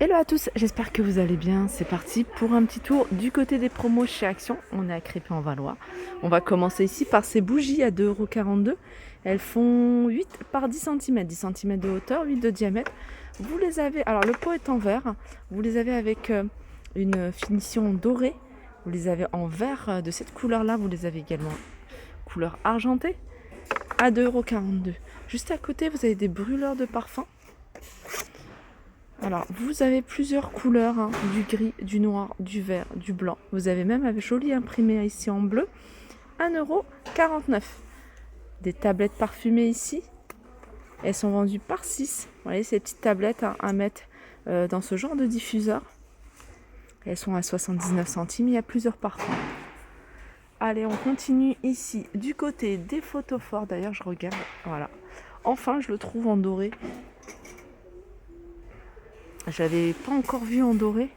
Hello à tous, j'espère que vous allez bien. C'est parti pour un petit tour du côté des promos chez Action. On est à Crépy-en-Valois. On va commencer ici par ces bougies à 2,42 €. Elles font 8 par 10 cm, 10 cm de hauteur, 8 de diamètre. Vous les avez, alors le pot est en verre, vous les avez avec une finition dorée. Vous les avez en verre de cette couleur-là, vous les avez également couleur argentée à 2,42 €. Juste à côté, vous avez des brûleurs de parfum. Alors, vous avez plusieurs couleurs, hein, du gris, du noir, du vert, du blanc. Vous avez même un joli imprimé ici en bleu, 1,49 €. Des tablettes parfumées ici, elles sont vendues par 6. Vous voyez ces petites tablettes à mettre dans ce genre de diffuseur. Elles sont à 79 centimes, il y a plusieurs parfums. Allez, on continue ici du côté des photophores. D'ailleurs, je regarde, voilà. Enfin, je le trouve en doré. J'avais pas encore vu en doré.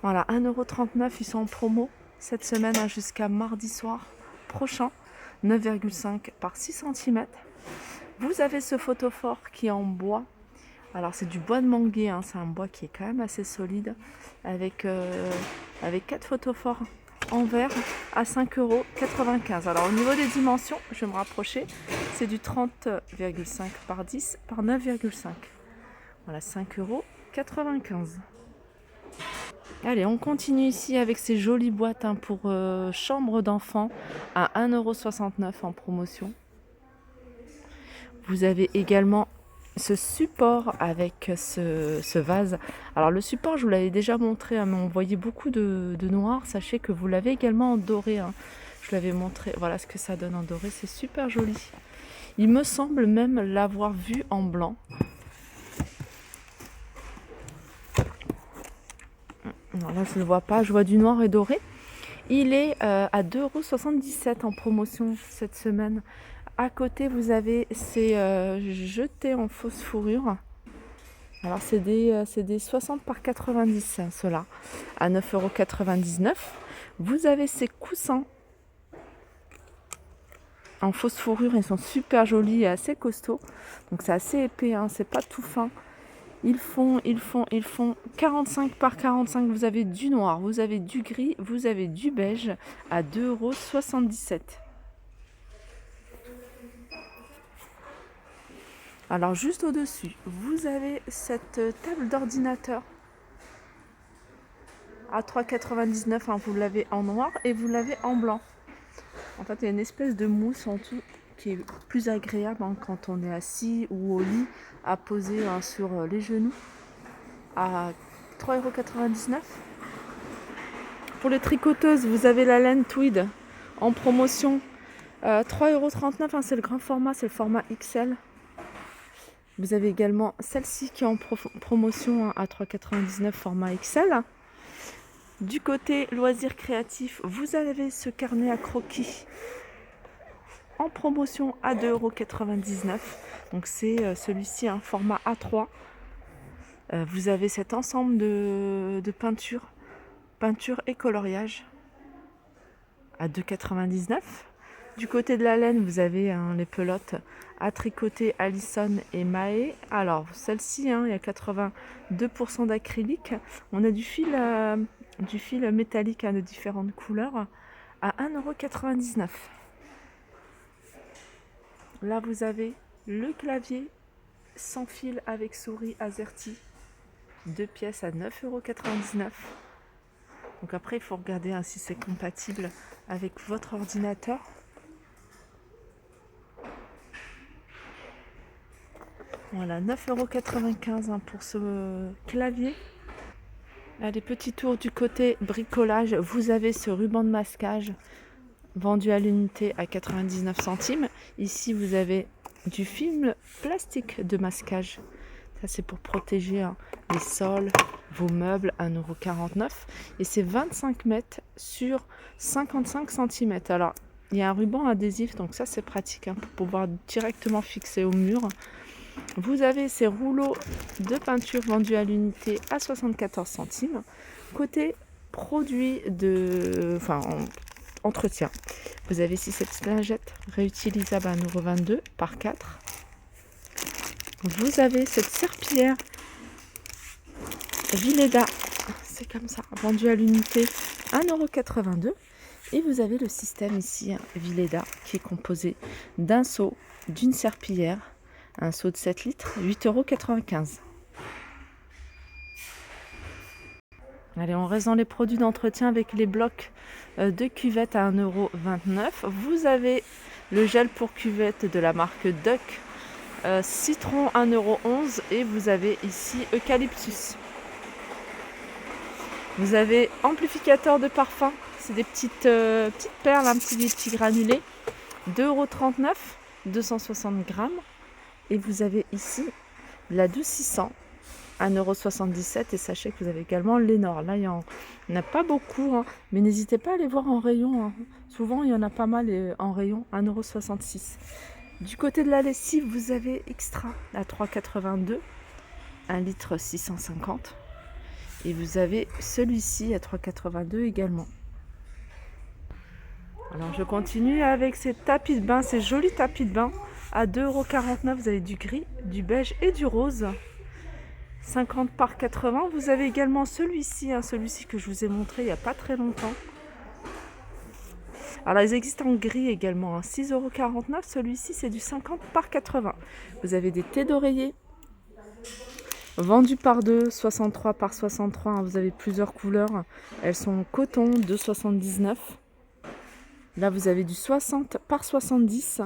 Voilà, 1,39 €, ils sont en promo cette semaine, hein, jusqu'à mardi soir prochain. 9,5 par 6 cm. Vous avez ce photophore qui est en bois. Alors c'est du bois de manguier, hein, c'est un bois qui est quand même assez solide. Avec 4 photophores en verre à 5,95 €. Alors au niveau des dimensions, je vais me rapprocher. C'est du 30,5 par 10 par 9,5. Voilà, 5,95 €. Allez, on continue ici avec ces jolies boîtes, hein, pour chambre d'enfant à 1,69 € en promotion. Vous avez également ce support avec ce vase. Alors le support, je vous l'avais déjà montré, hein, mais on voyait beaucoup de noir. Sachez que vous l'avez également en doré, hein. Je l'avais montré, voilà ce que ça donne en doré, c'est super joli. Il me semble même l'avoir vu en blanc. Non, là je ne le vois pas, je vois du noir et doré. Il est à 2,77 € en promotion cette semaine. À côté, vous avez ces jetés en fausse fourrure. Alors c'est des 60 par 90, hein, ceux-là, à 9,99 €. Vous avez ces coussins en fausse fourrure, ils sont super jolis et assez costauds. Donc c'est assez épais, hein, c'est pas tout fin. Ils font 45 par 45. Vous avez du noir, vous avez du gris, vous avez du beige à 2,77 €. Alors juste au-dessus, vous avez cette table d'ordinateur à 3,99 €, hein, vous l'avez en noir et vous l'avez en blanc. En fait, il y a une espèce de mousse en dessous qui est plus agréable, hein, quand on est assis ou au lit, à poser, hein, sur les genoux, à 3,99 €. Pour les tricoteuses, vous avez la laine tweed en promotion, 3,39 €, hein, c'est le grand format, c'est le format XL. Vous avez également celle-ci qui est en promotion, hein, à 3,99 € format XL. Du côté loisirs créatifs, vous avez ce carnet à croquis en promotion à 2,99 €. Donc c'est celui-ci, un format A3. Vous avez cet ensemble de peinture et coloriage à 2,99 €. Du côté de la laine, vous avez, hein, les pelotes à tricoter Allison et Mahé. Alors celle-ci, hein, il y a 82% d'acrylique. On a du fil métallique, hein, de différentes couleurs à 1,99 €. Là, vous avez le clavier sans fil avec souris AZERTY, 2 pièces à 9,99 €. Donc après, il faut regarder, hein, si c'est compatible avec votre ordinateur. Voilà, 9,95 €, hein, pour ce clavier. Allez, petit tour du côté bricolage. Vous avez ce ruban de masquage vendu à l'unité à 99 centimes. Ici, vous avez du film plastique de masquage. Ça, c'est pour protéger, hein, les sols, vos meubles, 1,49 €. Et c'est 25 mètres sur 55 cm. Alors, il y a un ruban adhésif, donc ça, c'est pratique, hein, pour pouvoir directement fixer au mur. Vous avez ces rouleaux de peinture vendus à l'unité à 74 centimes. Côté produit entretien, vous avez ici cette lingette réutilisable à 1,22 € par 4. Vous avez cette serpillière Villeda, c'est comme ça, vendu à l'unité 1,82 €. Et vous avez le système ici, Villeda, qui est composé d'un seau, d'une serpillière, un seau de 7 litres, 8,95 €. Allez, on reste dans les produits d'entretien avec les blocs de cuvette à 1,29 €. Vous avez le gel pour cuvette de la marque Duck, citron 1,11 € et vous avez ici eucalyptus. Vous avez amplificateur de parfum, c'est des petites perles, des petits granulés, 2,39 €, 260 grammes. Et vous avez ici la Doucissant, 1,77 € et sachez que vous avez également Lénore. Là, il n'y en a pas beaucoup, mais n'hésitez pas à aller voir en rayon. Souvent, il y en a pas mal en rayon, 1,66 €. Du côté de la lessive, vous avez Extra à 3,82 €, 1 litre 650. Et vous avez celui-ci à 3,82 € également. Alors, je continue avec ces tapis de bain, ces jolis tapis de bain. À 2,49 €, vous avez du gris, du beige et du rose. 50 par 80. Vous avez également celui-ci que je vous ai montré il n'y a pas très longtemps. Alors, ils existent en gris également, 6,49 €. Celui-ci, c'est du 50 par 80. Vous avez des thés d'oreiller vendus par 2, 63 par 63. Vous avez plusieurs couleurs. Elles sont coton, 2,79 €. Là, vous avez du 60 par 70.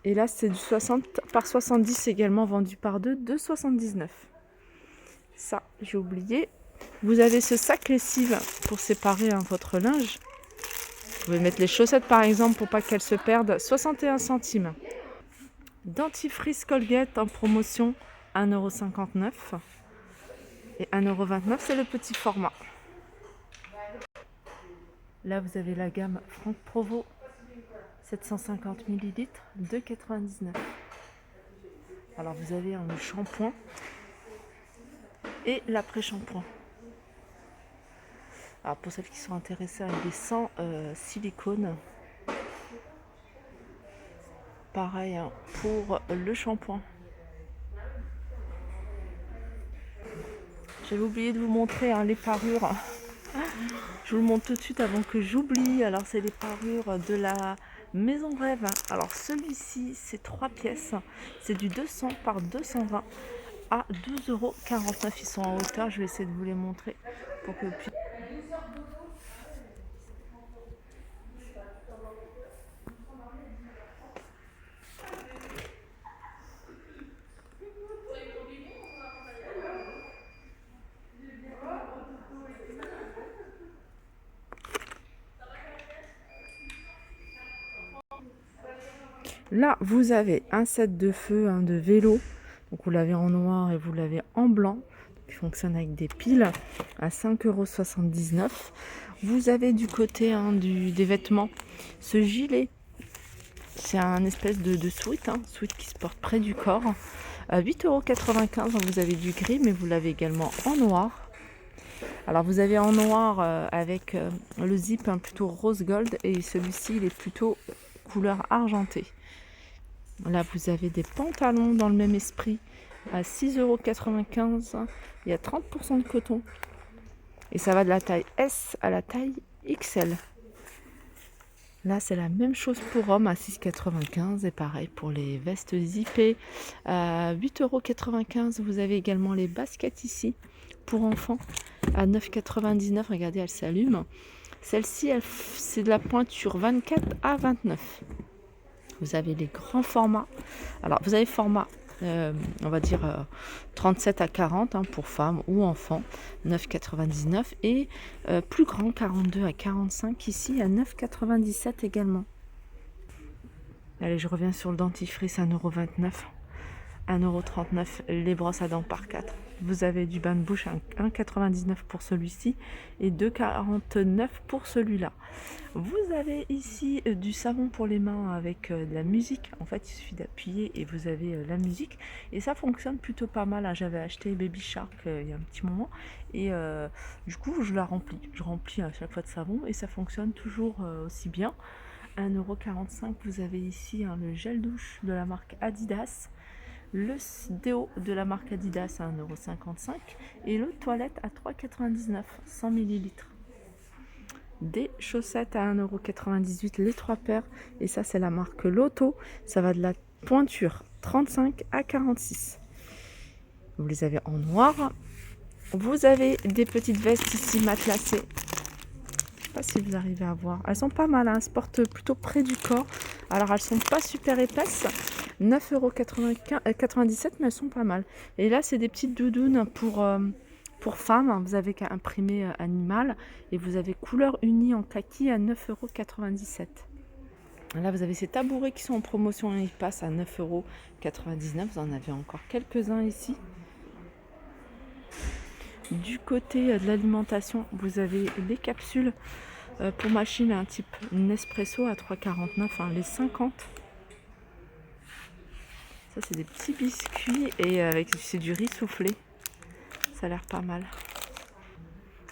Et là, c'est du 60 par 70 également, vendu par 2, 2,79 €. Ça, j'ai oublié. Vous avez ce sac lessive pour séparer votre linge. Vous pouvez mettre les chaussettes par exemple pour pas qu'elles se perdent. 61 centimes. Dentifrice Colgate en promotion, 1,59 € et 1,29 €, c'est le petit format. Là, vous avez la gamme Franck Provo, 750 ml, 2,99 €. Alors, vous avez le shampoing et l'après-shampoing. Alors, pour celles qui sont intéressées, il est sans silicone. Pareil pour le shampoing. J'avais oublié de vous montrer les parures. Je vous le montre tout de suite avant que j'oublie. Alors, c'est les parures de la Maison Rêve. Alors, celui-ci, c'est 3 pièces. C'est du 200 par 220 à 12,49 €. Ils sont en hauteur. Je vais essayer de vous les montrer pour que vous puissiez. Là, vous avez un set de feu de vélo. Donc, vous l'avez en noir et vous l'avez en blanc. Qui fonctionne avec des piles à 5,79 €. Vous avez du côté des vêtements ce gilet. C'est un espèce de sweat, sweat qui se porte près du corps. À 8,95 €. Vous avez du gris, mais vous l'avez également en noir. Alors, vous avez en noir avec le zip plutôt rose gold et celui-ci, il est plutôt couleur argentée. Là, vous avez des pantalons dans le même esprit à 6,95 €. Il y a 30% de coton. Et ça va de la taille S à la taille XL. Là, c'est la même chose pour hommes à 6,95 €. Et pareil pour les vestes zippées à 8,95 €. Vous avez également les baskets ici pour enfants à 9,99 €. Regardez, elles s'allument. Celle-ci, c'est de la pointure 24 à 29. Vous avez les grands formats. Alors, vous avez format, on va dire 37 à 40 pour femmes ou enfants, 9,99 €. Et plus grand, 42 à 45 ici à 9,97 € également. Allez, je reviens sur le dentifrice, 1,29 €. 1,39 € les brosses à dents par 4. Vous avez du bain de bouche, 1,99 € pour celui-ci et 2,49 € pour celui-là. Vous avez ici du savon pour les mains avec de la musique. En fait, il suffit d'appuyer et vous avez la musique. Et ça fonctionne plutôt pas mal. J'avais acheté Baby Shark il y a un petit moment. Et du coup, je la remplis. Je remplis à chaque fois de savon et ça fonctionne toujours aussi bien. 1,45 €. Vous avez ici le gel douche de la marque Adidas. le déo de la marque Adidas à 1,55 € et l'eau de toilette à 3,99 €, 100 ml. Des chaussettes à 1,98 € les 3 paires, et ça c'est la marque Lotto, ça va de la pointure 35 à 46. Vous les avez en noir. Vous avez des petites vestes ici matelassées. Je sais pas si vous arrivez à voir. Elles sont pas mal, hein. Elles se portent plutôt près du corps. Alors elles sont pas super épaisses. 9,97 €, mais elles sont pas mal. Et là c'est des petites doudounes pour femmes. Vous avez qu'à imprimer animal. Et vous avez couleur unie en kaki à 9,97 €. Là vous avez ces tabourets qui sont en promotion. Ils passent à 9,99 €. Vous en avez encore quelques-uns ici. Du côté de l'alimentation, vous avez les capsules pour machine un type Nespresso à 3,49 €, hein, les 50. Ça c'est des petits biscuits et c'est du riz soufflé. Ça a l'air pas mal.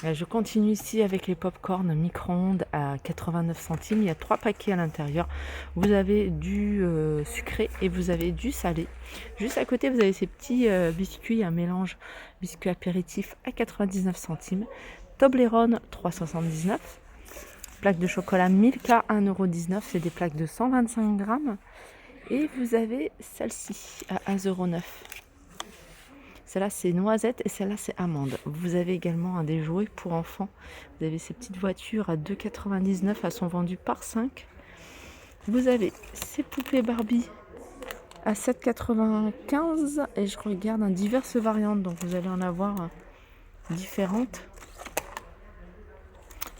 Je continue ici avec les pop-corn micro-ondes à 89 centimes. Il y a 3 paquets à l'intérieur. Vous avez du sucré et vous avez du salé. Juste à côté, vous avez ces petits biscuits, un mélange biscuit apéritif à 99 centimes. Toblerone 3,79 €. Plaque de chocolat Milka 1,19 €. C'est des plaques de 125 grammes. Et vous avez celle-ci à 1,09 €. Celle-là, c'est noisette et celle-là, c'est amande. Vous avez également des jouets pour enfants. Vous avez ces petites voitures à 2,99 €. Elles sont vendues par 5. Vous avez ces poupées Barbie à 7,95 € et je regarde diverses variantes. Donc, vous allez en avoir différentes.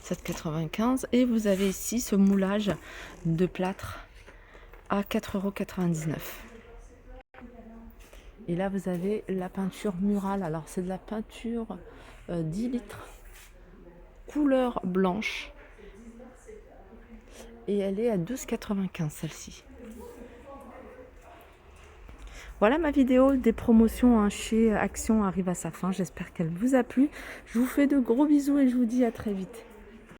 7,95 € et vous avez ici ce moulage de plâtre à 4,99 €. Et là, vous avez la peinture murale. Alors, c'est de la peinture 10 litres, couleur blanche. Et elle est à 12,95 € celle-ci. Voilà, ma vidéo des promotions chez Action arrive à sa fin. J'espère qu'elle vous a plu. Je vous fais de gros bisous et je vous dis à très vite.